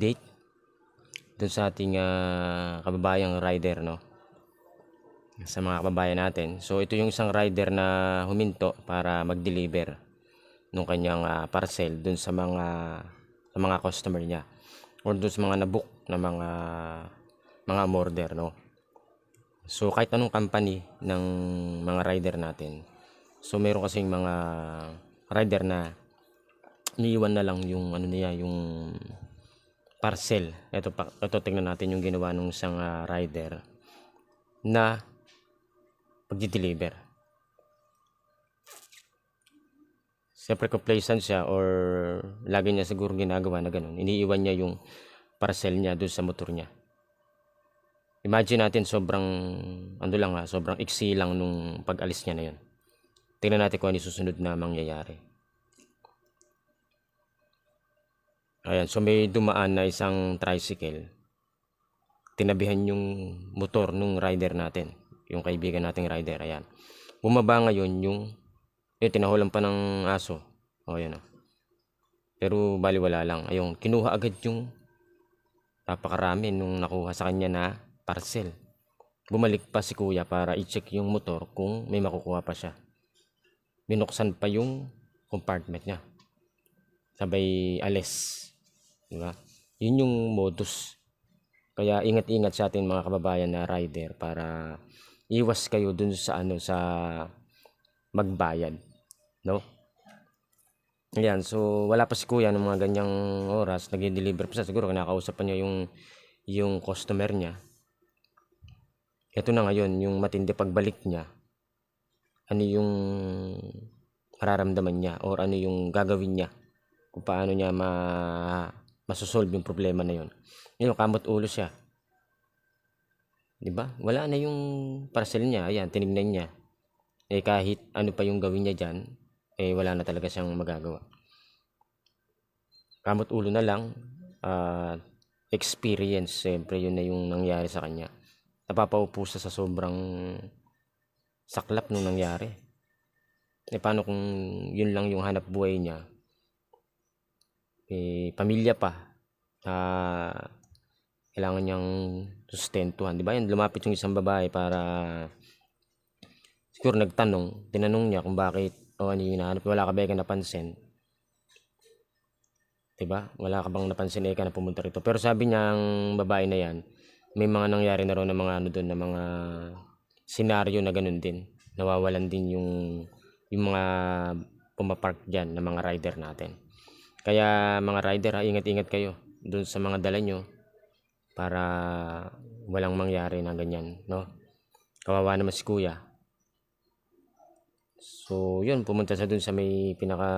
update dun sa ating kababayang rider, no? Sa mga kababayan natin. So ito yung isang rider na huminto para mag-deliver nung kanyang parcel dun sa mga customer niya or dun sa mga nabook na mga order, no? So kahit anong company ng mga rider natin, so meron kasing mga rider na iniiwan na lang yung ano niya, yung parcel. Ito tingnan natin yung ginawa nung isang rider na pag-deliver. Siyempre complacent siya or lagi niya siguro ginagawa na ganun. Iniiwan niya yung parcel niya doon sa motor niya. Imagine natin sobrang sobrang iksi lang nung pag-alis niya na yun. Tingnan natin kung ano susunod na mangyayari. Ayan, so may dumaan na isang tricycle. Tinabihan yung motor nung rider natin, yung kaibigan nating rider. Ayan. Bumaba ngayon yung tinahulan pa ng aso. O yan o. Pero baliwala lang. Ayun, kinuha agad yung napakarami nung nakuha sa kanya na parcel. Bumalik pa si kuya para i-check yung motor kung may makukuha pa siya. Binuksan pa yung compartment niya. Sabay alis. Diba? Yun yung modus. Kaya ingat-ingat sa ating mga kababayan na rider para iwas kayo dun sa sa magbayad, no? Ayan, so wala pa si kuya ng mga ganyang oras, nag-deliver pa siya, siguro kinakausap pa niya yung customer niya. Ito na ngayon, yung matindi pagbalik niya, ano yung mararamdaman niya or ano yung gagawin niya kung paano niya masosolve yung problema na yun. Yun, kamot ulo siya. Diba? Wala na yung parcel niya. Ayan, tinignan niya. Kahit ano pa yung gawin niya dyan, wala na talaga siyang magagawa. Kamot ulo na lang. Experience, siyempre yun na yung nangyari sa kanya. Napapaupo siya sa sobrang saklap nung nangyari. Paano kung yun lang yung hanap buhay niya? Pamilya pa. Kailangan niyang sustentuhan, di ba? Yan, lumapit yung isang babae para siguro tinanong niya kung bakit ano yung hinahanap. Wala ka ba napansin? Di ba? Wala ka bang napansin ka na pumunta rito? Pero sabi niya ang babae na yan, may mga nangyari na rin na mga doon, na mga senaryo na ganun din. Nawawalan din yung mga pumapark dyan na mga rider natin. Kaya mga rider, ingat-ingat kayo doon sa mga dala nyo para walang mangyari na ganyan, no? Kawawa naman si kuya. So yun, pumunta sa dun sa may pinaka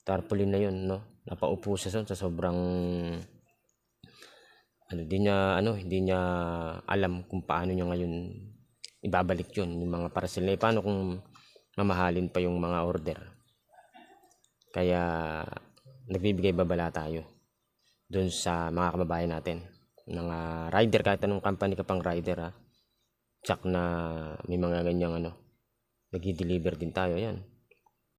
tarpaulin na yun, no? Napaupo siya sa sobrang hindi niya alam kung paano niya ngayon ibabalik yun, yung mga parcel na paano kung mamahalin pa yung mga order. Kaya nagbibigay babala tayo doon sa mga kababayan natin, mga rider, kahit anong company ka pang rider, tsak na may mga ganyang nag-deliver din tayo. Yan,